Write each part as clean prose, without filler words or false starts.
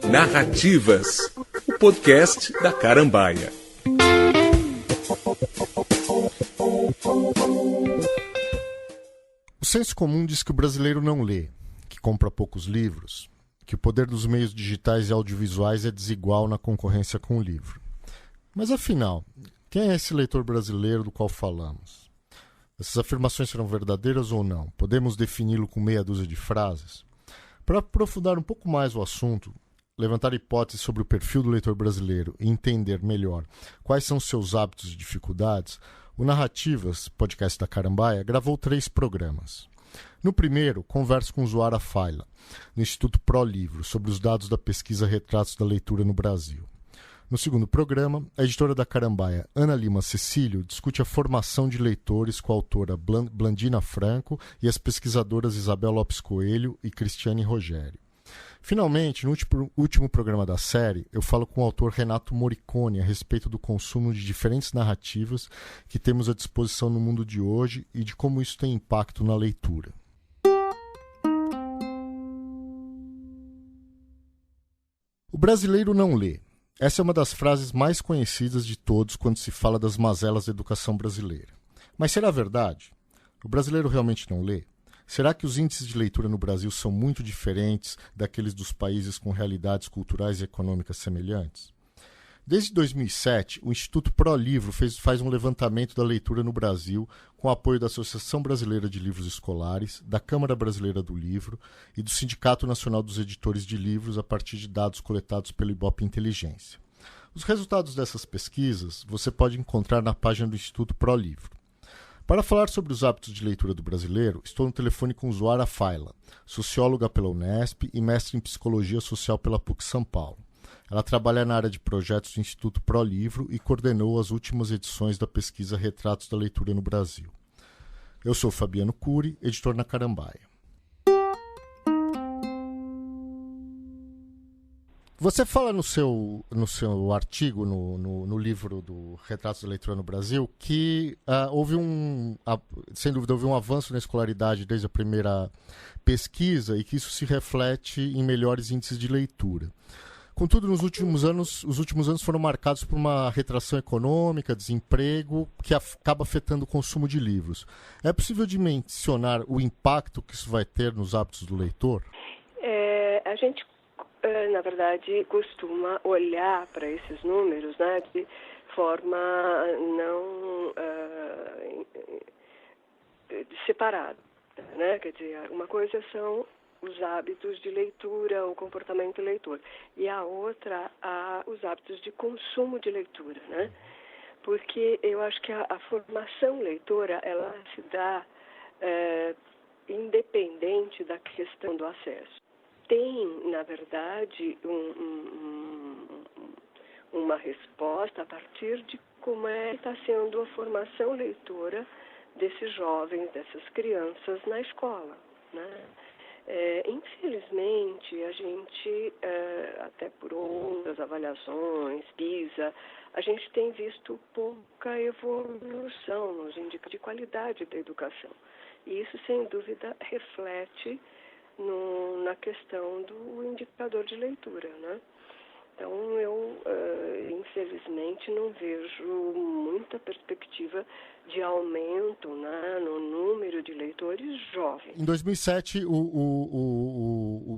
Narrativas, o podcast da Carambaia. O senso comum diz que o brasileiro não lê, que compra poucos livros, que o poder dos meios digitais e audiovisuais é desigual na concorrência com o livro. Mas afinal, quem é esse leitor brasileiro do qual falamos? Essas afirmações serão verdadeiras ou não? Podemos defini-lo com meia dúzia de frases? Para aprofundar um pouco mais o assunto, levantar hipóteses sobre o perfil do leitor brasileiro e entender melhor quais são seus hábitos e dificuldades, o Narrativas, podcast da Carambaia, gravou 3 programas. No primeiro, converso com Zoara Fayla, no Instituto ProLivro, sobre os dados da pesquisa Retratos da Leitura no Brasil. No segundo programa, a editora da Carambaia, Ana Lima Cecílio, discute a formação de leitores com a autora Blandina Franco e as pesquisadoras Isabel Lopes Coelho e Cristiane Rogério. Finalmente, no último programa da série, eu falo com o autor Renato Morricone a respeito do consumo de diferentes narrativas que temos à disposição no mundo de hoje e de como isso tem impacto na leitura. O brasileiro não lê. Essa é uma das frases mais conhecidas de todos quando se fala das mazelas da educação brasileira. Mas será verdade? O brasileiro realmente não lê? Será que os índices de leitura no Brasil são muito diferentes daqueles dos países com realidades culturais e econômicas semelhantes? Desde 2007, o Instituto ProLivro faz um levantamento da leitura no Brasil com o apoio da Associação Brasileira de Livros Escolares, da Câmara Brasileira do Livro e do Sindicato Nacional dos Editores de Livros a partir de dados coletados pelo Ibope Inteligência. Os resultados dessas pesquisas você pode encontrar na página do Instituto ProLivro. Para falar sobre os hábitos de leitura do brasileiro, estou no telefone com Zoara Fayla, socióloga pela Unesp e mestre em Psicologia Social pela PUC São Paulo. Ela trabalha na área de projetos do Instituto ProLivro e coordenou as últimas edições da pesquisa Retratos da Leitura no Brasil. Eu sou Fabiano Cury, editor na Carambaia. Você fala no seu artigo, no livro do Retratos da Leitura no Brasil, que sem dúvida, houve um avanço na escolaridade desde a primeira pesquisa e que isso se reflete em melhores índices de leitura. Contudo, os últimos anos foram marcados por uma retração econômica, desemprego, que acaba afetando o consumo de livros. É possível dimensionar o impacto que isso vai ter nos hábitos do leitor? A gente, na verdade, costuma olhar para esses números, né, de forma não separada, né? Quer dizer, uma coisa são os hábitos de leitura, o comportamento leitor, e a outra, os hábitos de consumo de leitura, né? Porque eu acho que a formação leitora, ela se dá independente da questão do acesso. Tem, na verdade, uma resposta a partir de como está sendo a formação leitora desses jovens, dessas crianças na escola, né? Infelizmente, a gente, até por outras avaliações, PISA, a gente tem visto pouca evolução nos indicadores de qualidade da educação. E isso, sem dúvida, reflete na questão do indicador de leitura, né? Então, eu, infelizmente, não vejo muita perspectiva de aumento, né, no número de leitores jovens. Em 2007,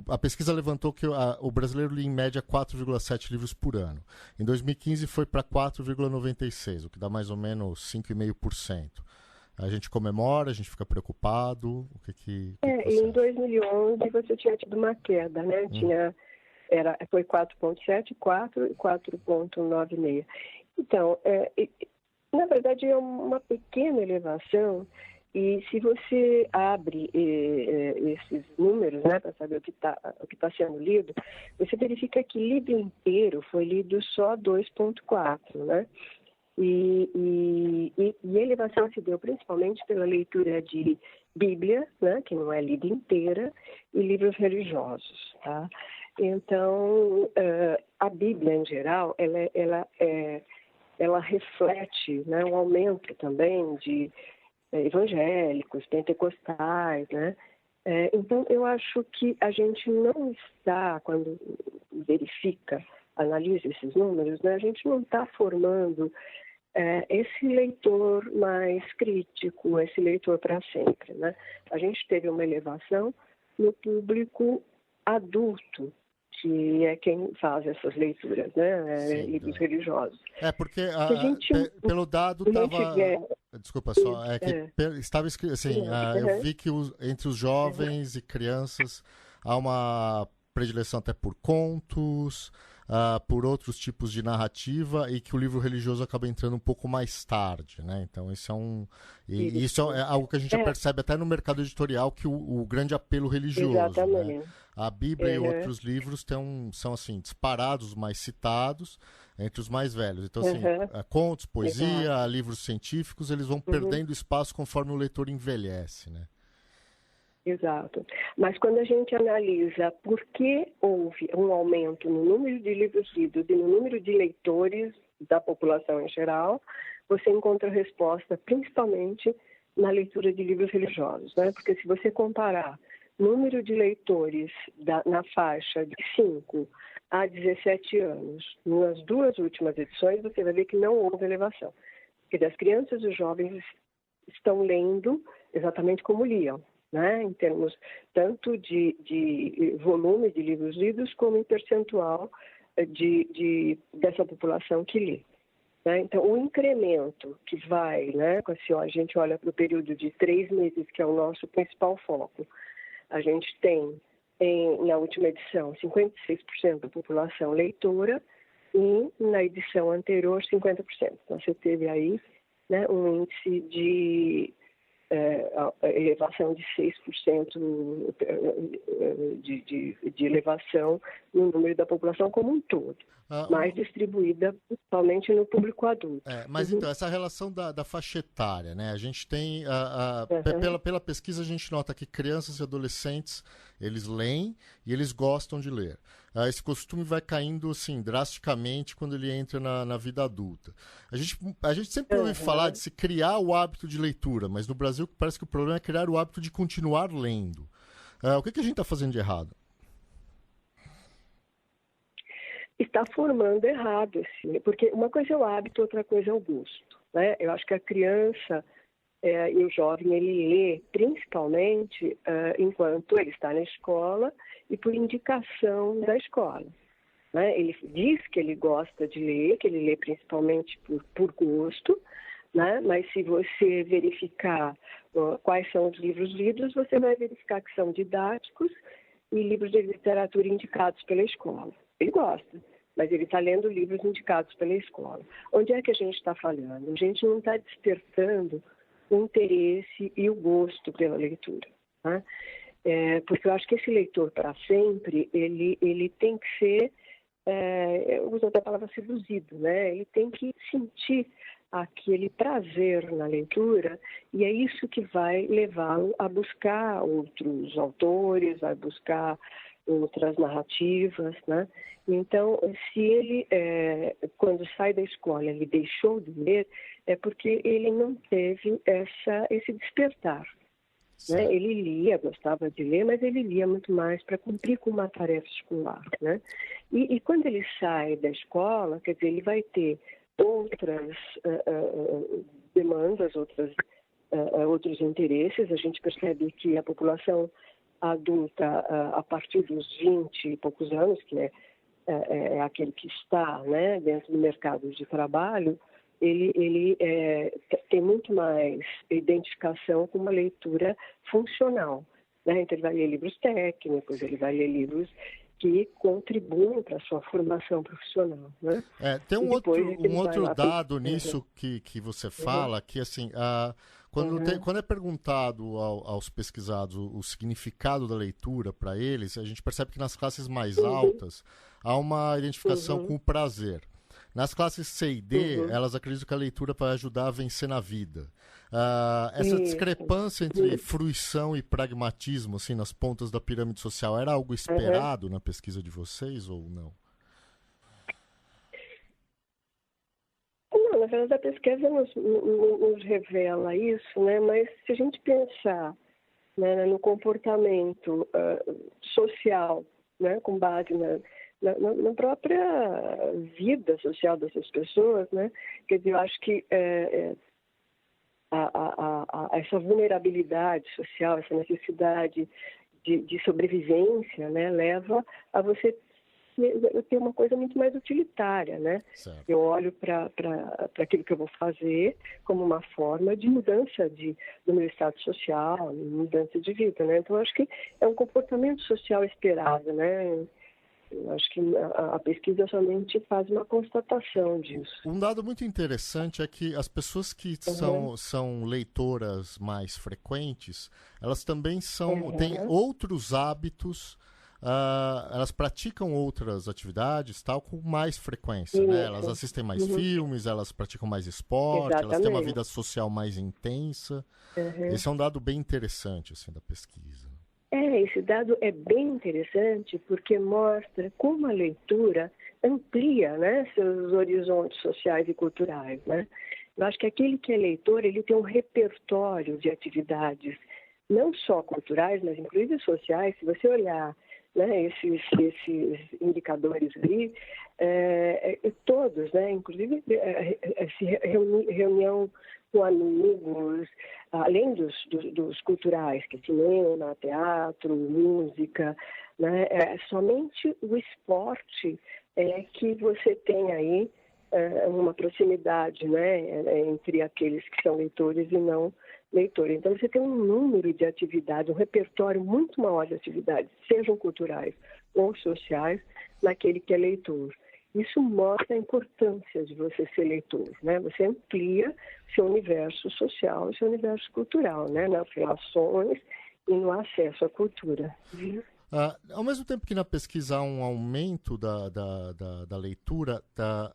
a pesquisa levantou que o brasileiro lia em média 4,7 livros por ano. Em 2015 foi para 4,96, o que dá mais ou menos 5,5%. A gente comemora, a gente fica preocupado. Em 2011 você tinha tido uma queda, né? Foi 4,7, 4 e 4,96. Então, na verdade, é uma pequena elevação, e se você abre esses números, né, para saber o que está sendo lido, você verifica que livro inteiro foi lido só 2,4, né? E a elevação se deu principalmente pela leitura de Bíblia, né, que não é lida inteira, e livros religiosos, tá? Então, a Bíblia, em geral, ela reflete, né, um aumento também de evangélicos, pentecostais, né? Então, eu acho que a gente não está, quando verifica, analisa esses números, né? A gente não está formando esse leitor mais crítico, esse leitor para sempre, né? A gente teve uma elevação no público adulto, que é quem faz essas leituras, né? Sim, Livros religiosos. Porque Se a gente pelo dado não estava... tiver... Desculpa só, estava escrito assim, eu vi que entre os jovens e crianças há uma predileção até por contos, por outros tipos de narrativa, e que o livro religioso acaba entrando um pouco mais tarde, né? Então isso é algo que a gente já percebe até no mercado editorial, que o grande apelo religioso, Exatamente. né? A Bíblia e outros livros são assim, disparados, mais citados entre os mais velhos. Então, assim, contos, poesia, livros científicos, eles vão perdendo espaço conforme o leitor envelhece, né? Exato. Mas quando a gente analisa por que houve um aumento no número de livros lidos e no número de leitores da população em geral, você encontra a resposta principalmente na leitura de livros religiosos, né? Porque se você comparar número de leitores na faixa de 5 a 17 anos, nas duas últimas edições, você vai ver que não houve elevação. Porque as crianças e os jovens estão lendo exatamente como liam, né? Em termos tanto de volume de livros lidos, como em percentual dessa população que lê. Né? Então, o incremento que vai, né, se a gente olha para o período de 3 meses, que é o nosso principal foco, a gente tem, na última edição, 56% da população leitora e, na edição anterior, 50%. Então, você teve aí, né, um índice de elevação de 6% de elevação no número da população como um todo, mais distribuída principalmente no público adulto. Mas então, essa relação da faixa etária, né? A gente tem, pela pesquisa, a gente nota que crianças e adolescentes, eles leem e eles gostam de ler. Esse costume vai caindo assim, drasticamente quando ele entra na vida adulta. A gente sempre ouve falar de se criar o hábito de leitura, mas no Brasil parece que o problema é criar o hábito de continuar lendo. O que a gente está fazendo de errado? Está formando errado, assim, porque uma coisa é o hábito, outra coisa é o gosto, né? Eu acho que a criança e o jovem, ele lê principalmente enquanto ele está na escola e por indicação da escola, né? Ele diz que ele gosta de ler, que ele lê principalmente por gosto, né? Mas se você verificar quais são os livros lidos, você vai verificar que são didáticos e livros de literatura indicados pela escola. Ele gosta, mas ele está lendo livros indicados pela escola. Onde é que a gente está falhando? A gente não está despertando o interesse e o gosto pela leitura, né? Porque eu acho que esse leitor para sempre, ele tem que ser, eu uso até a palavra seduzido, né? Ele tem que sentir aquele prazer na leitura, e é isso que vai levá-lo a buscar outros autores, a buscar outras narrativas, né? Então, se ele, quando sai da escola, ele deixou de ler, é porque ele não teve esse despertar, né? Ele lia, gostava de ler, mas ele lia muito mais para cumprir com uma tarefa escolar, né? E quando ele sai da escola, quer dizer, ele vai ter outras demandas, outros interesses. A gente percebe que a população adulta, a partir dos 20 e poucos anos, que é aquele que está, né, dentro do mercado de trabalho, ele tem muito mais identificação com uma leitura funcional, né? Então, ele vai ler livros técnicos, ele vai ler livros que contribuem para a sua formação profissional, né? Tem um outro dado nisso que você fala, que assim, quando é perguntado aos pesquisados o significado da leitura para eles, a gente percebe que nas classes mais altas há uma identificação com o prazer. Nas classes C e D, elas acreditam que a leitura vai ajudar a vencer na vida. Essa discrepância entre fruição e pragmatismo, assim, nas pontas da pirâmide social, era algo esperado na pesquisa de vocês ou não? Não, na verdade, a pesquisa nos revela isso, né? Mas se a gente pensar, né, no comportamento social, né, com base na própria vida social dessas pessoas, né? Quer dizer, eu acho que essa vulnerabilidade social, essa necessidade de sobrevivência, né, leva a você ter uma coisa muito mais utilitária, né? Certo. Eu olho para aquilo que eu vou fazer como uma forma de mudança do meu estado social, mudança de vida, né? Então, acho que é um comportamento social esperado, né? Eu acho que a pesquisa somente faz uma constatação disso. Um dado muito interessante é que as pessoas que são leitoras mais frequentes, elas também têm outros hábitos, elas praticam outras atividades tal com mais frequência, né? Elas assistem mais filmes, elas praticam mais esporte, elas têm uma vida social mais intensa. Esse é um dado bem interessante assim, da pesquisa. Esse dado é bem interessante porque mostra como a leitura amplia, né, seus horizontes sociais e culturais, né? Eu acho que aquele que é leitor, ele tem um repertório de atividades, não só culturais, mas inclusive sociais. Se você olhar, né, esses indicadores ali, todos, né, inclusive reunião com amigos, além dos culturais, que é cinema, teatro, música, né, somente o esporte é que você tem aí uma proximidade, né, entre aqueles que são leitores e não leitores. Então, você tem um número de atividades, um repertório muito maior de atividades, sejam culturais ou sociais, naquele que é leitor. Isso mostra a importância de você ser leitor, né? Você amplia seu universo social e seu universo cultural, né? Nas relações e no acesso à cultura. Ao mesmo tempo que na pesquisa há um aumento da leitura,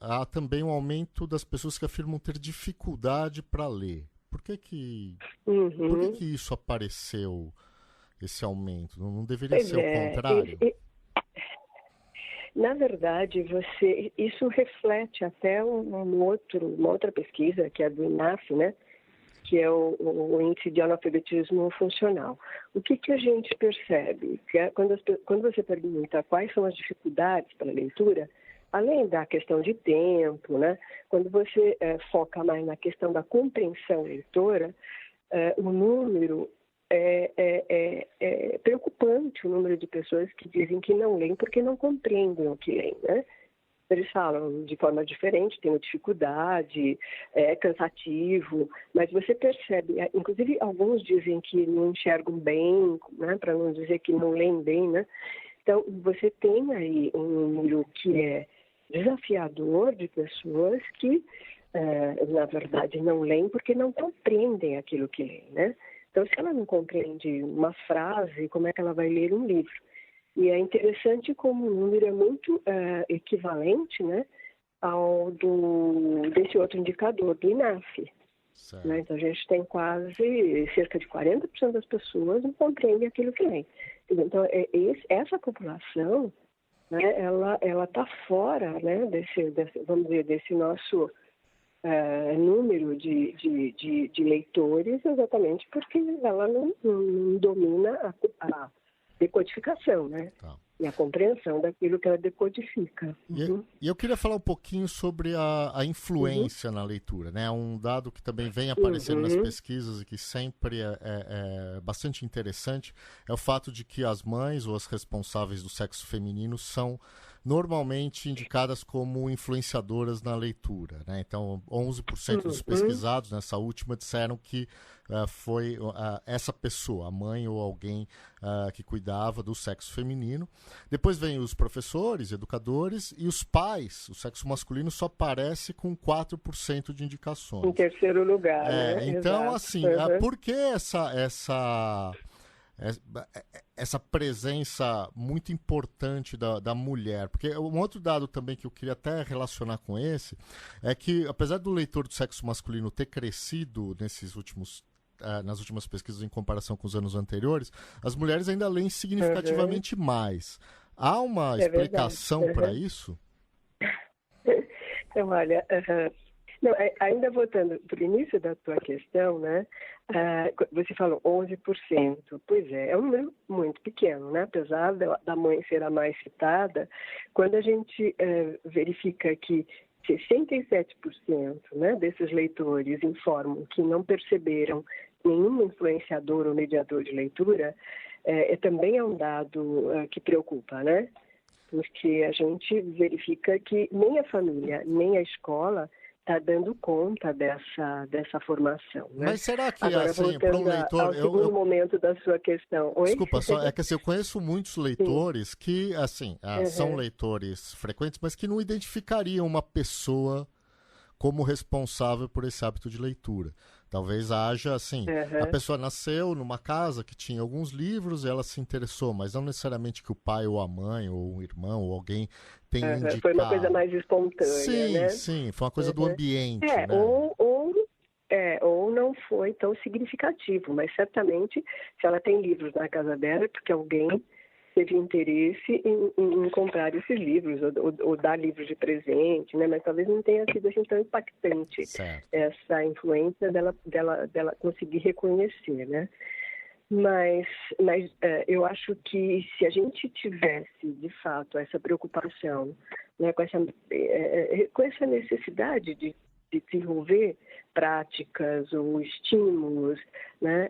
há também um aumento das pessoas que afirmam ter dificuldade para ler. Por que isso apareceu, esse aumento? Não deveria ser o contrário? Na verdade, isso reflete até uma outra pesquisa, que é a do INAF, né? Que é o Índice de Analfabetismo Funcional. O que a gente percebe? Que quando você pergunta quais são as dificuldades para a leitura, além da questão de tempo, né? Quando você foca mais na questão da compreensão leitora, o número é preocupante, o número de pessoas que dizem que não leem porque não compreendem o que leem, né? Eles falam de forma diferente, tem dificuldade, é cansativo, mas você percebe, inclusive alguns dizem que não enxergam bem, né? Para não dizer que não leem bem, né? Então, você tem aí um número que é desafiador de pessoas que, na verdade, não leem porque não compreendem aquilo que leem, né? Então, se ela não compreende uma frase, como é que ela vai ler um livro? E é interessante como o número é muito equivalente, né, ao desse outro indicador, do INAF. Né? Então, a gente tem quase cerca de 40% das pessoas não compreendem aquilo que leem. Então, essa população, né, ela está fora, né, vamos dizer, desse nosso número de leitores, exatamente porque ela não domina a decodificação, né? Tá. E a compreensão daquilo que ela decodifica. E eu queria falar um pouquinho sobre a influência na leitura, né? Um dado que também vem aparecendo nas pesquisas e que sempre é bastante interessante é o fato de que as mães ou as responsáveis do sexo feminino são normalmente indicadas como influenciadoras na leitura, né? Então, 11% dos pesquisados nessa última disseram que foi essa pessoa, a mãe ou alguém que cuidava do sexo feminino. Depois vem os professores, educadores e os pais. O sexo masculino só aparece com 4% de indicações. Em terceiro lugar, né? Então, Exato. assim, por que essa presença muito importante da mulher? Porque um outro dado também que eu queria até relacionar com esse é que, apesar do leitor do sexo masculino ter crescido nas últimas pesquisas em comparação com os anos anteriores, as mulheres ainda leem significativamente mais. Há uma explicação para isso? Então, olha, Não, ainda voltando para o início da tua questão, né? Você falou 11%. Pois é um número muito pequeno, né? Apesar da mãe ser a mais citada, quando a gente verifica que 67%, né, desses leitores informam que não perceberam nenhum influenciador ou mediador de leitura, também é um dado que preocupa, né? Porque a gente verifica que nem a família, nem a escola está dando conta dessa formação, né? Mas será que, agora, assim, para um leitor... ao segundo momento da sua questão... Oi? Desculpa, é que assim, eu conheço muitos leitores que, assim, são leitores frequentes, mas que não identificariam uma pessoa como responsável por esse hábito de leitura. Talvez haja, assim, a pessoa nasceu numa casa que tinha alguns livros, ela se interessou, mas não necessariamente que o pai ou a mãe ou o irmão ou alguém tenha indicado. Foi uma coisa mais espontânea, sim, né? Sim, foi uma coisa do ambiente, né? Ou não foi tão significativo, mas certamente se ela tem livros na casa dela é porque alguém teve interesse em comprar esses livros ou dar livros de presente, né? Mas talvez não tenha sido assim tão impactante essa influência dela conseguir reconhecer, né? Mas eu acho que se a gente tivesse, de fato, essa preocupação, né, com essa necessidade de desenvolver práticas ou estímulos, né,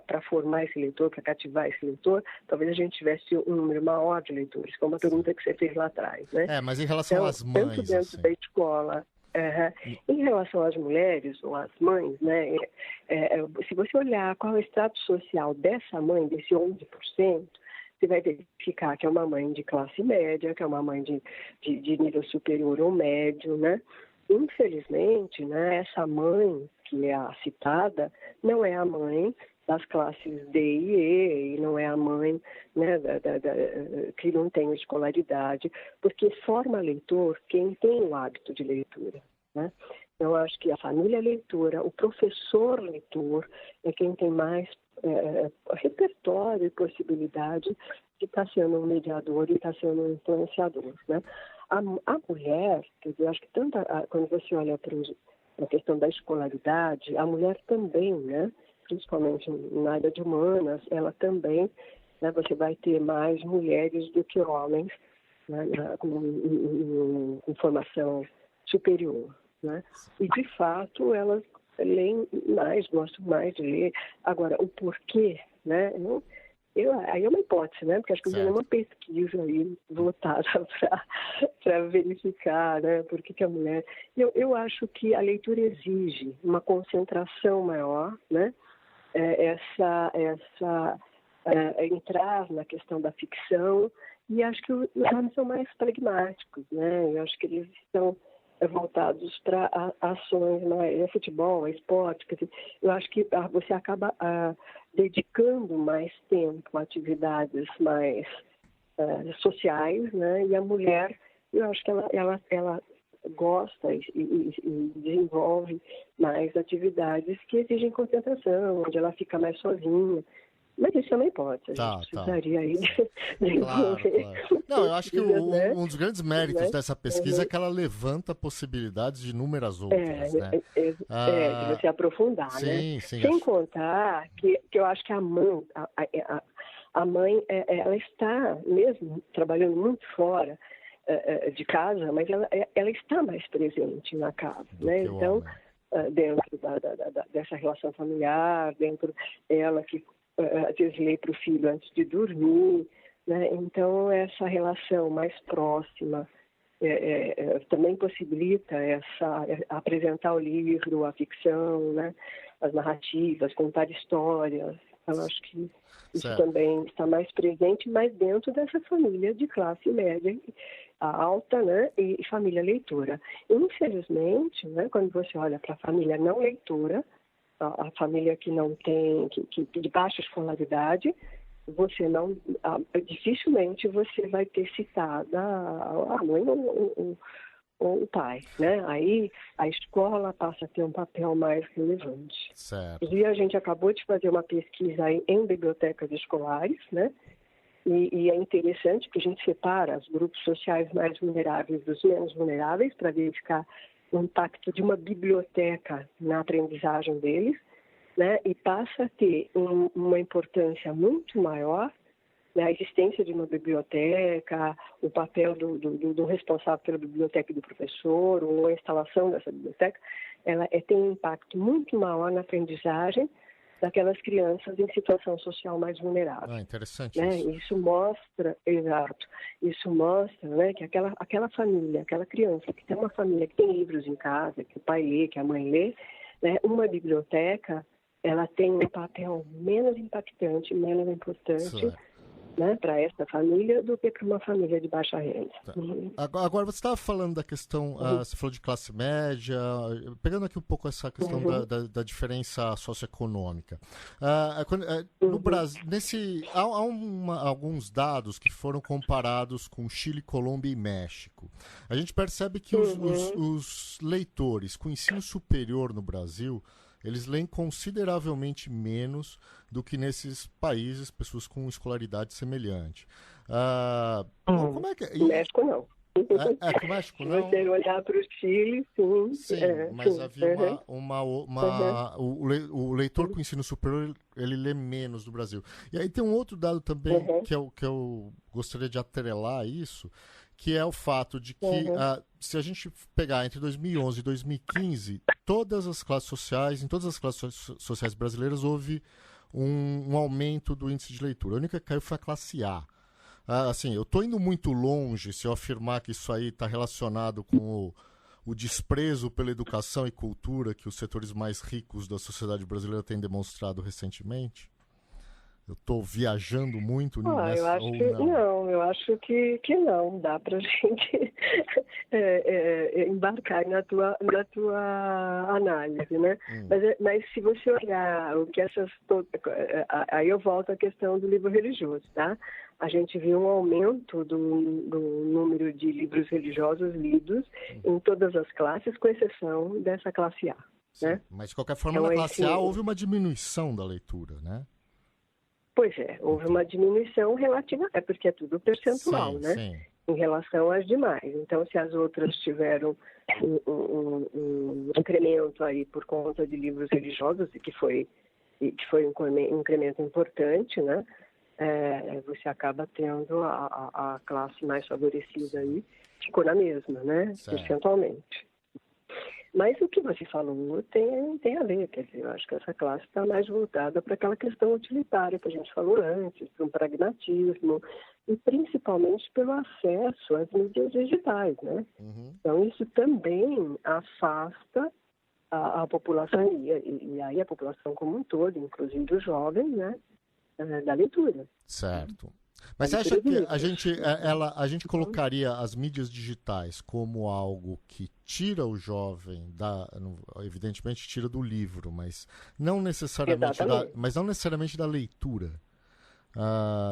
para formar esse leitor, para cativar esse leitor, talvez a gente tivesse um número maior de leitores, como a pergunta que você fez lá atrás, né? Mas em relação às mães, tanto dentro da escola, em relação às mulheres ou às mães, né, se você olhar qual é o status social dessa mãe, desse 11%, você vai verificar que é uma mãe de classe média, que é uma mãe de nível superior ou médio, né? Infelizmente, né, essa mãe que é a citada não é a mãe das classes D e E, e não é a mãe, né, que não tem escolaridade, porque forma leitor quem tem o hábito de leitura, né? Eu acho que a família leitora, o professor leitor é quem tem mais repertório e possibilidade de estar sendo um mediador e estar sendo um influenciador, né? A mulher, quer dizer, eu acho que tanto quando você olha para a questão da escolaridade, a mulher também, né, principalmente na área de humanas, ela também, né, você vai ter mais mulheres do que homens, né, com formação superior, né? E, de fato, elas leem mais, gostam mais de ler. Agora, o porquê, né? Aí é uma hipótese, né? Porque acho que não é uma pesquisa aí voltada para verificar, né? Por que a mulher... Eu acho que a leitura exige uma concentração maior, né? Entrar na questão da ficção, e acho que os homens são mais pragmáticos, né? Eu acho que eles estão voltados para ações mais futebol, esporte. Quer dizer, eu acho que você acaba dedicando mais tempo a atividades mais sociais, né? E a mulher, eu acho que ela gosta e desenvolve mais atividades que exigem concentração, onde ela fica mais sozinha. Mas isso é uma hipótese, a gente precisaria aí desenvolver. Claro. Não, eu acho que um dos grandes méritos dessa pesquisa é que ela levanta possibilidades de inúmeras outras, né? De você aprofundar, sim, né? Sim, sem contar que eu acho que a mãe, ela está mesmo trabalhando muito fora de casa, mas ela está mais presente na casa, né? Então, dentro dessa relação familiar, dentro dela que às vezes lê para o filho antes de dormir, né? Então essa relação mais próxima também possibilita apresentar o livro, a ficção, né? As narrativas, contar histórias. Eu acho que isso também está mais presente, mas dentro dessa família de classe média alta, né? E família leitora. Infelizmente, né? Quando você olha para a família não leitora, a família que não tem, que de baixa escolaridade, você não, dificilmente você vai ter citada a mãe ou o pai, né? Aí a escola passa a ter um papel mais relevante. Certo. E a gente acabou de fazer uma pesquisa em bibliotecas escolares, né? E é interessante que a gente separa os grupos sociais mais vulneráveis dos menos vulneráveis para verificar o impacto de uma biblioteca na aprendizagem deles, né? E passa a ter uma importância muito maior, né? A existência de uma biblioteca, o papel do responsável pela biblioteca e do professor, ou a instalação dessa biblioteca, ela tem um impacto muito maior na aprendizagem daquelas crianças em situação social mais vulnerável. Interessante né? isso. Isso mostra, exato, isso mostra, né, que aquela família, aquela criança que tem uma família que tem livros em casa, que o pai lê, que a mãe lê, né, uma biblioteca, ela tem um papel menos impactante, menos importante, né, para essa família do que para uma família de baixa renda. Tá. Agora, você estava falando da questão, você falou de classe média, pegando aqui um pouco essa questão da diferença socioeconômica. No Brasil, há alguns dados que foram comparados com Chile, Colômbia e México. A gente percebe que os leitores com ensino superior no Brasil, eles leem consideravelmente menos do que nesses países, pessoas com escolaridade semelhante. Como é que... No México, não. No México, não? Se você olhar para o Chile, sim. Sim, mas havia o leitor com ensino superior, ele lê menos do Brasil. E aí tem um outro dado também que eu gostaria de atrelar a isso, que é o fato de que, se a gente pegar entre 2011 e 2015, todas as classes sociais, em todas as classes sociais brasileiras, houve um aumento do índice de leitura. A única que caiu foi a classe A. Assim, eu estou indo muito longe se eu afirmar que isso aí está relacionado com o desprezo pela educação e cultura que os setores mais ricos da sociedade brasileira têm demonstrado recentemente? Eu estou viajando muito nessa, eu acho que não, eu acho que não. Dá para a gente embarcar na tua análise, né? Mas se você olhar o que aí eu volto à questão do livro religioso, tá? A gente viu um aumento do número de livros religiosos lidos em todas as classes, com exceção dessa classe A. Sim, né? Mas, de qualquer forma, na classe A houve uma diminuição da leitura, né? Pois é, houve uma diminuição relativa, porque é tudo percentual, né? Sim. Em relação às demais. Então, se as outras tiveram um incremento aí por conta de livros religiosos, e que foi um incremento importante, né? Você acaba tendo a classe mais favorecida aí, ficou na mesma, né? Certo. Percentualmente. Mas o que você falou tem a ver, quer dizer, eu acho que essa classe está mais voltada para aquela questão utilitária que a gente falou antes, para um pragmatismo, e principalmente pelo acesso às mídias digitais, né? Então, isso também afasta a população, e aí a população como um todo, inclusive os jovens, né, da leitura. Certo. Mas você acha que a gente colocaria as mídias digitais como algo que tira o jovem evidentemente tira do livro, mas não necessariamente da leitura?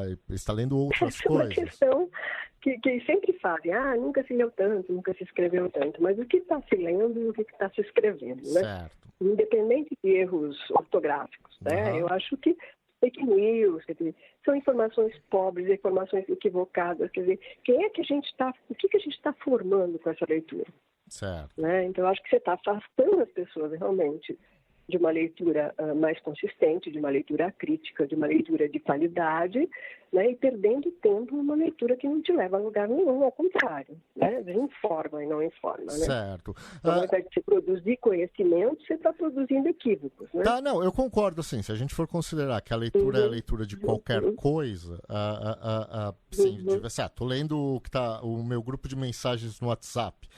Ele está lendo outras coisas. É uma questão que sempre fazem. Nunca se leu tanto, nunca se escreveu tanto. Mas o que está se lendo e o que está se escrevendo, né? Certo. Independente de erros ortográficos, né? Eu acho que fake news, quer dizer, são informações pobres, informações equivocadas, quer dizer, o que a gente está formando com essa leitura? Certo. Né? Então, eu acho que você está afastando as pessoas realmente de uma leitura mais consistente, de uma leitura crítica, de uma leitura de qualidade, né? E perdendo tempo numa leitura que não te leva a lugar nenhum, ao contrário, né? Informa e não informa, né? Certo. Então, ao invés de você produzir conhecimento, você está produzindo equívocos, né? Não, eu concordo, assim, se a gente for considerar que a leitura é a leitura de qualquer coisa, estou lendo o meu grupo de mensagens no WhatsApp,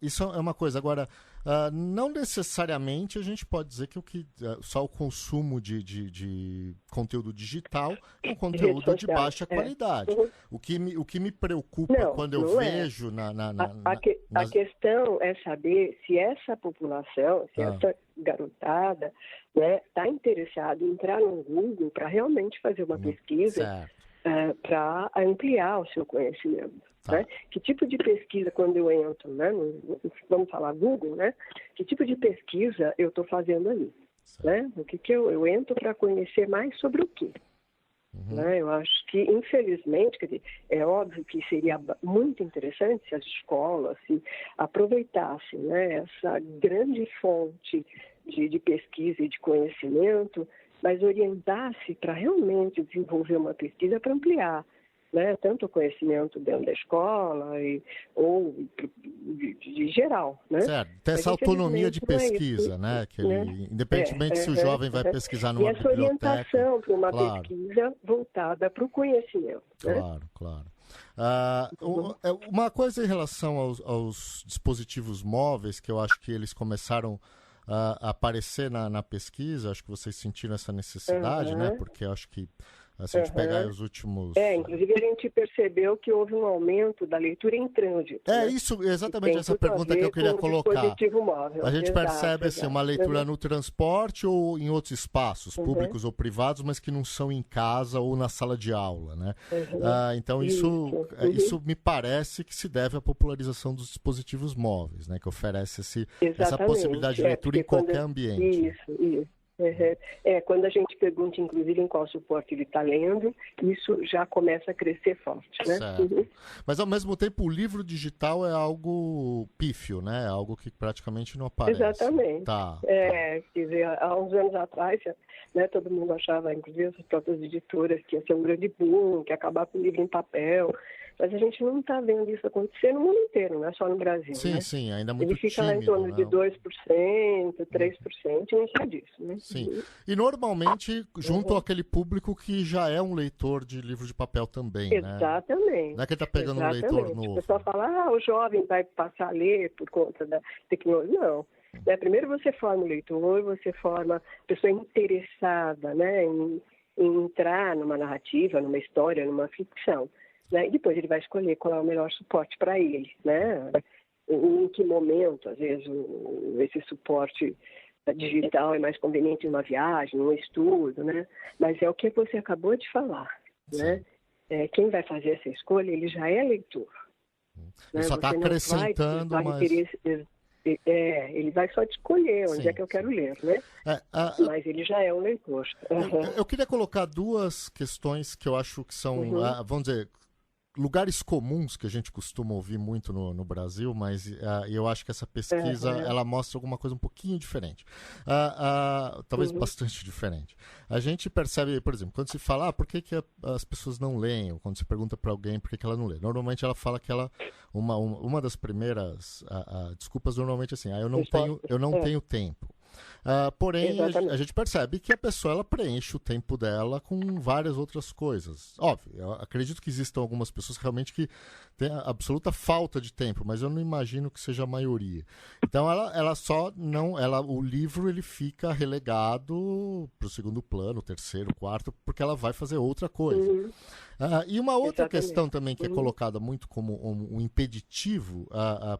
isso é uma coisa. Agora, não necessariamente a gente pode dizer que só o consumo de conteúdo digital é um conteúdo de baixa qualidade. O que me preocupa quando eu vejo A questão é saber se essa população, se essa garotada, né, está interessada em entrar no Google para realmente fazer uma pesquisa para ampliar o seu conhecimento. Né? Que tipo de pesquisa, quando eu entro, né, vamos falar Google, né? Que tipo de pesquisa eu estou fazendo ali? Né? O que eu entro para conhecer mais sobre o quê? Né? Eu acho que, infelizmente, quer dizer, é óbvio que seria muito interessante se as escolas se aproveitassem, né, essa grande fonte de pesquisa e de conhecimento, mas orientasse para realmente desenvolver uma pesquisa para ampliar, né, tanto o conhecimento dentro da escola ou de geral, né? Certo, ter essa autonomia de pesquisa, né? Que ele, independentemente se o jovem vai pesquisar numa biblioteca... E essa orientação para uma claro, pesquisa voltada para o conhecimento. Claro, né? Claro. Uma coisa em relação aos dispositivos móveis, que eu acho que eles começaram a aparecer na pesquisa, acho que vocês sentiram essa necessidade, né? Porque eu acho que se a gente pegar os últimos... inclusive a gente percebeu que houve um aumento da leitura em trânsito. Né? Isso, exatamente essa pergunta que eu queria colocar. Móvel. A gente percebe assim, uma leitura no transporte ou em outros espaços, públicos ou privados, mas que não são em casa ou na sala de aula, né? Então isso me parece que se deve à popularização dos dispositivos móveis, né? Que oferece essa possibilidade de leitura em qualquer ambiente. Isso. Quando a gente pergunta, inclusive, em qual suporte ele está lendo, isso já começa a crescer forte, né? Mas, ao mesmo tempo, o livro digital é algo pífio, né? É algo que praticamente não aparece. Exatamente. Quer dizer, há uns anos atrás, né, todo mundo achava, inclusive as próprias editoras, que ia ser um grande boom, que ia acabar com o livro em papel. Mas a gente não está vendo isso acontecer no mundo inteiro, não é só no Brasil. Sim, ainda muito tímido. Ele fica lá em torno de 2%, 3%, e não sai disso, né? Sim. E normalmente junto àquele público que já é um leitor de livro de papel também, né? Exatamente. Não é que ele está pegando um leitor novo. O pessoal fala, o jovem vai passar a ler por conta da tecnologia. Não. Né? Primeiro você forma o leitor, você forma a pessoa interessada, né, em entrar numa narrativa, numa história, numa ficção. Né? E depois ele vai escolher qual é o melhor suporte para ele, né? Em que momento, às vezes, esse suporte digital é mais conveniente em uma viagem, num estudo, né? Mas é o que você acabou de falar, né? Quem vai fazer essa escolha, ele já é leitor. Ele só está acrescentando ele vai só escolher onde é que eu quero ler, né? Mas ele já é um leitor. Eu queria colocar duas questões que eu acho que são, vamos dizer, lugares comuns que a gente costuma ouvir muito no Brasil, mas eu acho que essa pesquisa ela mostra alguma coisa um pouquinho diferente. Talvez bastante diferente. A gente percebe, por exemplo, quando se fala por que as pessoas não leem, ou quando se pergunta para alguém por que ela não lê, normalmente ela fala que uma das primeiras desculpas normalmente é assim, eu não tenho tempo. Porém, a gente percebe que a pessoa ela preenche o tempo dela com várias outras coisas. Óbvio, eu acredito que existam algumas pessoas realmente que têm absoluta falta de tempo, mas eu não imagino que seja a maioria. Então, ela só não... o livro ele fica relegado para o segundo plano, terceiro, quarto, porque ela vai fazer outra coisa. E uma outra questão também que é colocada muito como um impeditivo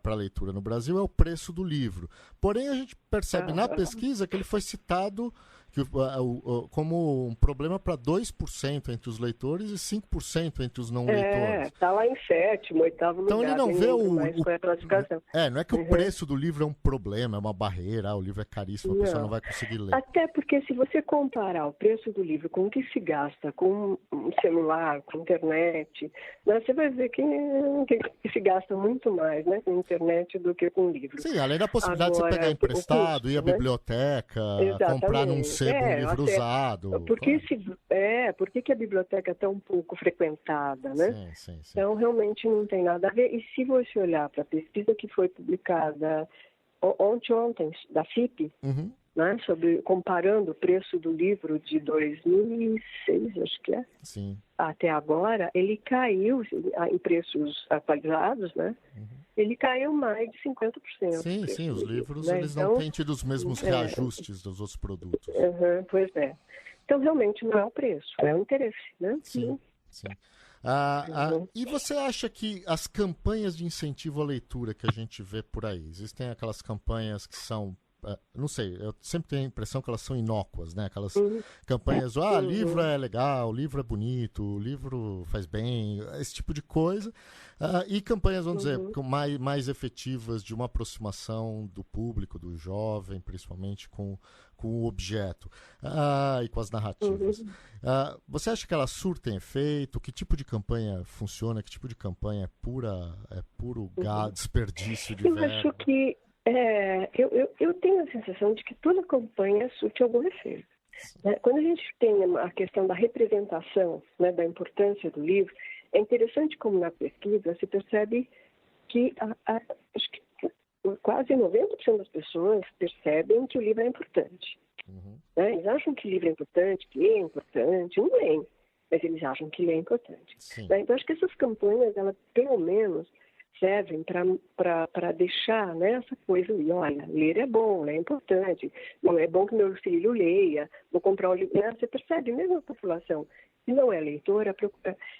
para a leitura no Brasil é o preço do livro. Porém, a gente percebe na pesquisa que ele foi citado como um problema para 2% entre os leitores e 5% entre os não leitores. Está lá em sétimo, oitavo lugar. Então ele não vê foi a classificação. Não é que o preço do livro é um problema, é uma barreira, o livro é caríssimo, a pessoa não vai conseguir ler. Até porque se você comparar o preço do livro com o que se gasta com um celular, com internet, né, você vai ver que se gasta muito mais, né, com internet do que com livro. Sim, além da possibilidade de você pegar emprestado, ir à biblioteca, comprar num sebo um livro usado. Por que a biblioteca é tão pouco frequentada, né? Sim. Então, realmente não tem nada a ver. E se você olhar para a pesquisa que foi publicada ontem, da FIP, né, comparando o preço do livro de 2006, acho que é, até agora, ele caiu em preços atualizados, né? Ele caiu mais de 50%. Sim, os livros né? Eles não têm tido os mesmos reajustes dos outros produtos. Pois é. Então, realmente, não é o preço, é o interesse, né? Sim. E você acha que as campanhas de incentivo à leitura que a gente vê por aí, existem aquelas campanhas que são não sei, eu sempre tenho a impressão que elas são inócuas, né? Aquelas campanhas, livro é legal, livro é bonito, livro faz bem, esse tipo de coisa. E campanhas, vamos dizer, mais efetivas de uma aproximação do público, do jovem, principalmente com o objeto e com as narrativas. Você acha que elas surtem efeito? Que tipo de campanha funciona? Que tipo de campanha é puro desperdício de verba? Eu acho que eu tenho a sensação de que toda campanha surte algum efeito. Né? Quando a gente tem a questão da representação, né, da importância do livro, é interessante como na pesquisa se percebe que acho que quase 90% das pessoas percebem que o livro é importante. Né? Eles acham que o livro é importante, que ler é importante, não leem, mas eles acham que ler é importante. Né? Então, acho que essas campanhas, elas pelo menos servem para deixar, né, essa coisa ali, olha, ler é bom, ler é importante, não é bom que meu filho leia, vou comprar um livro. Né? Você percebe, mesmo a população que não é leitora,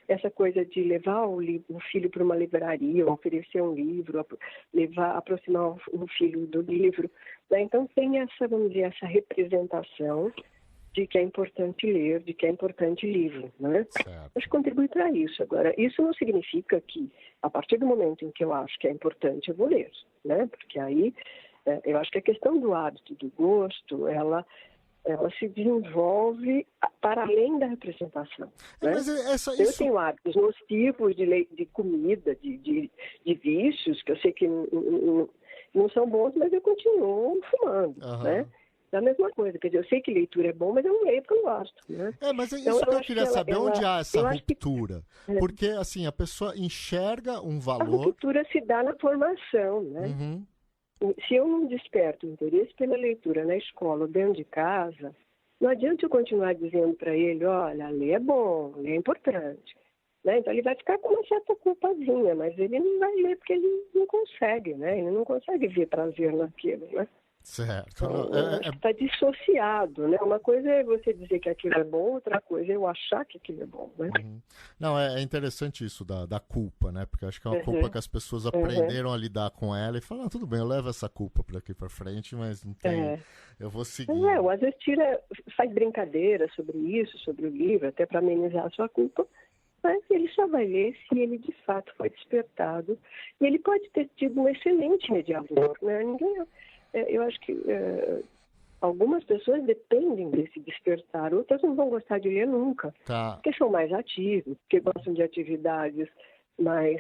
essa coisa de levar o filho para uma livraria, oferecer um livro, aproximar o filho do livro. Né? Então tem vamos dizer, essa representação de que é importante ler, de que é importante livro, né? Acho que contribui para isso. Agora, isso não significa que, a partir do momento em que eu acho que é importante, eu vou ler, né? Porque aí, eu acho que a questão do hábito, do gosto, ela se desenvolve para além da representação. Né? Mas eu tenho hábitos nos tipos de comida, de vícios, que eu sei que não são bons, mas eu continuo fumando, né? É a mesma coisa, quer dizer, eu sei que leitura é bom, mas eu não leio porque eu não gosto. Né? Mas é isso então, que eu queria saber, onde há essa ruptura? Porque, assim, a pessoa enxerga um valor... A ruptura se dá na formação, né? Se eu não desperto o interesse pela leitura na escola ou dentro de casa, não adianta eu continuar dizendo para ele, olha, ler é bom, ler é importante. Né? Então ele vai ficar com uma certa culpazinha, mas ele não vai ler porque ele não consegue, né? Ele não consegue ver prazer naquilo, né? Certo. Está dissociado, né? Uma coisa é você dizer que aquilo é bom, outra coisa é eu achar que aquilo é bom, né? Não, é interessante isso da culpa, né? Porque acho que é uma culpa que as pessoas aprenderam a lidar com ela e falam, tudo bem, eu levo essa culpa por aqui para frente, mas não tem, eu vou seguir. Ou às vezes faz brincadeira sobre isso, sobre o livro, até para amenizar a sua culpa, mas ele só vai ler se ele de fato foi despertado. E ele pode ter tido um excelente mediador, né? Eu acho que algumas pessoas dependem desse despertar, outras não vão gostar de ler nunca, porque são mais ativos, porque gostam de atividades mais,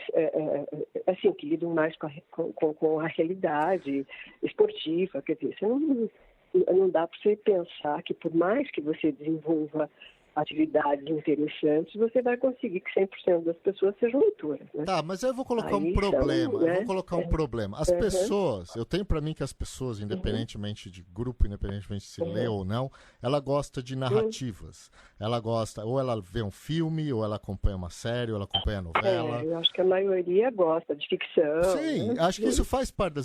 assim, que lidam mais com a realidade esportiva. Quer dizer, não dá para você pensar que por mais que você desenvolva atividades interessantes, você vai conseguir que 100% das pessoas sejam leitoras. Né? Mas eu vou colocar um problema. Eu vou colocar um problema. As pessoas, eu tenho para mim que as pessoas, independentemente de grupo, independentemente se lê ou não, ela gosta de narrativas. Ela gosta, ou ela vê um filme, ou ela acompanha uma série, ou ela acompanha a novela. Eu acho que a maioria gosta de ficção. Sim, acho que isso faz parte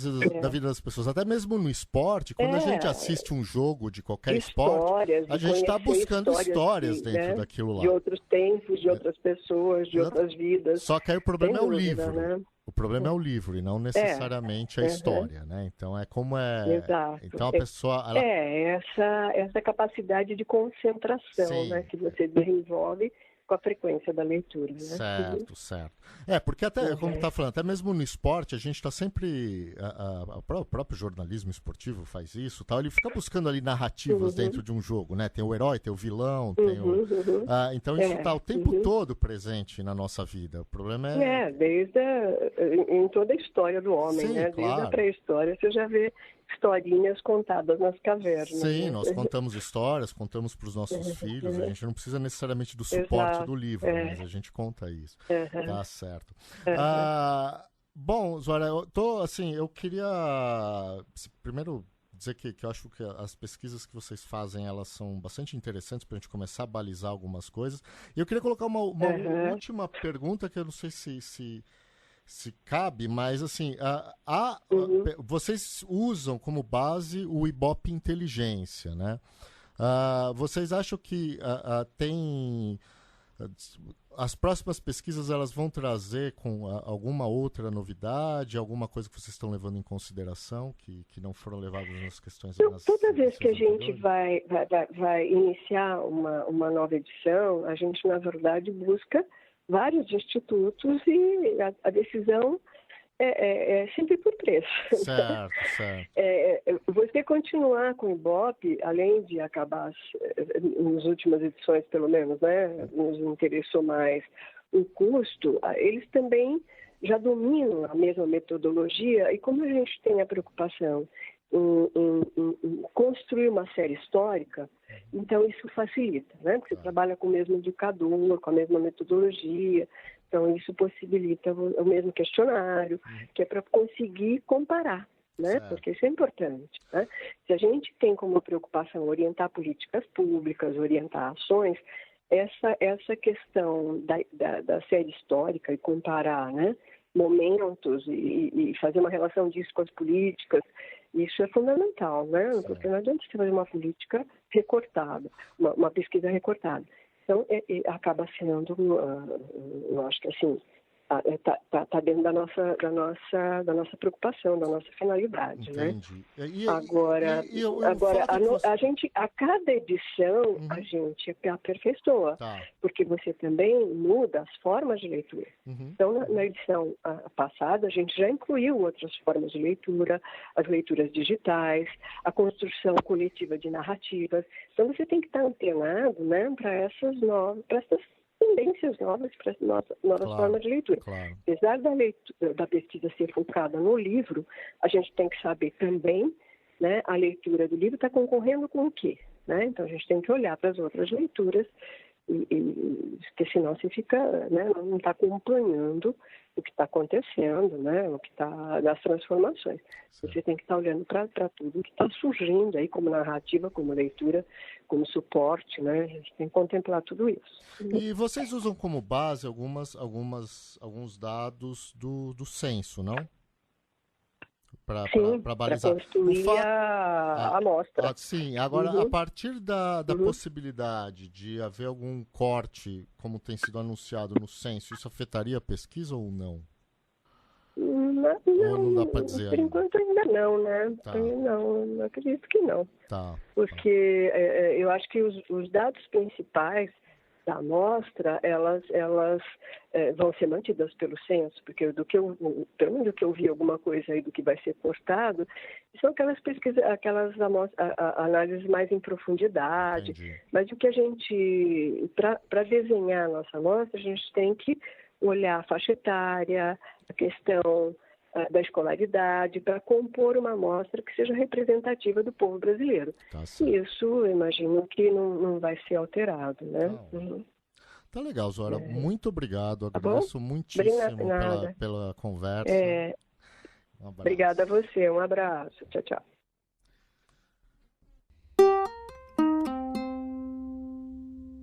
da vida das pessoas. Até mesmo no esporte, quando a gente assiste um jogo de qualquer esporte, a gente está buscando histórias dentro daquilo lá. De outros tempos, de outras pessoas, de outras vidas. Só que aí o problema é o livro. Né? O problema é o livro e não necessariamente a história, né? Então é como Exato. Então a pessoa... essa capacidade de concentração, né, que você desenvolve com a frequência da leitura. Né? Certo. Porque até, como está falando, até mesmo no esporte, a gente está sempre... O próprio jornalismo esportivo faz isso, tal. Ele fica buscando ali narrativas dentro de um jogo, né? Tem o herói, tem o vilão, tem o... então isso está o tempo todo presente na nossa vida. O problema é... em toda a história do homem, né? Claro. Desde a pré-história, você já vê historinhas contadas nas cavernas. Sim, né? nós contamos histórias, contamos para os nossos filhos, a gente não precisa necessariamente do suporte do livro, mas a gente conta isso. Tá certo. Bom, Zoara, eu queria primeiro dizer que eu acho que as pesquisas que vocês fazem, elas são bastante interessantes para a gente começar a balizar algumas coisas. E eu queria colocar uma última pergunta que eu não sei se cabe, mas assim, vocês usam como base o Ibope Inteligência, né? Vocês acham que tem As próximas pesquisas elas vão trazer com alguma outra novidade, alguma coisa que vocês estão levando em consideração, que não foram levadas nas questões... Toda vez que a gente vai iniciar uma nova edição, a gente, na verdade, busca vários institutos e a decisão é sempre por preço. Certo. Você continuar com o Ibope, além de acabar, nas últimas edições pelo menos, né, nos interessou mais o custo, eles também já dominam a mesma metodologia, e como a gente tem a preocupação em construir uma série histórica, então isso facilita, né? Porque você trabalha com o mesmo indicador, com a mesma metodologia, então isso possibilita o mesmo questionário, que é para conseguir comparar, né? Certo. Porque isso é importante, né? Se a gente tem como preocupação orientar políticas públicas, orientar ações, essa questão da série histórica e comparar, né, momentos e fazer uma relação disso com as políticas, isso é fundamental, né? Sim. Porque não adianta você fazer uma política recortada, uma pesquisa recortada. Então, acaba sendo, eu acho que assim, está dentro da nossa preocupação, da nossa finalidade, Entendi. né? Agora, a gente, a cada edição, a gente aperfeiçoa, porque você também muda as formas de leitura. Então, na edição passada, a gente já incluiu outras formas de leitura, as leituras digitais, a coletiva de narrativas. Então, você tem que estar antenado, né, para essas tendências novas, para as novas formas de leitura. Claro. Apesar da pesquisa ser focada no livro, a gente tem que saber também, né, a leitura do livro está concorrendo com o quê? Né? Então, a gente tem que olhar para as outras leituras, porque senão você fica, né, não está acompanhando o que está acontecendo, né, o que está das transformações. Certo. Você tem que estar olhando para tudo que está surgindo aí como narrativa, como leitura, como suporte, né? A gente tem que contemplar tudo isso. E vocês usam como base alguns dados do censo, não? Para balizar. Para construir a amostra. Sim, agora a partir da possibilidade de haver algum corte, como tem sido anunciado no censo, isso afetaria a pesquisa ou não? Ou não dá para dizer por enquanto ainda não, né? Tá. Não acredito que não. Tá. Porque eu acho que os dados principais da amostra, elas vão ser mantidas pelo censo, porque pelo menos do que eu vi alguma coisa aí do que vai ser cortado, são aquelas pesquisas, análises mais em profundidade. Entendi. Mas o que a gente, para desenhar a nossa amostra, a gente tem que olhar a faixa etária, a questão da escolaridade, para compor uma amostra que seja representativa do povo brasileiro. Tá certo. Isso, eu imagino que não vai ser alterado, né? Tá legal, Zora. Muito obrigado. Tá Agradeço bom? muitíssimo Nada. pela conversa. Um abraço. Obrigada a você. Um abraço. Tchau, tchau.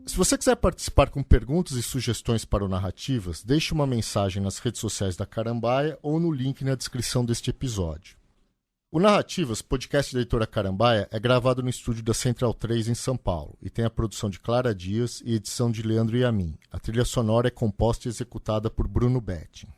Se você quiser participar com perguntas e sugestões para o Narrativas, deixe uma mensagem nas redes sociais da Carambaia ou no link na descrição deste episódio. O Narrativas, podcast da editora Carambaia, é gravado no estúdio da Central 3 em São Paulo e tem a produção de Clara Dias e edição de Leandro Yamin. A trilha sonora é composta e executada por Bruno Betting.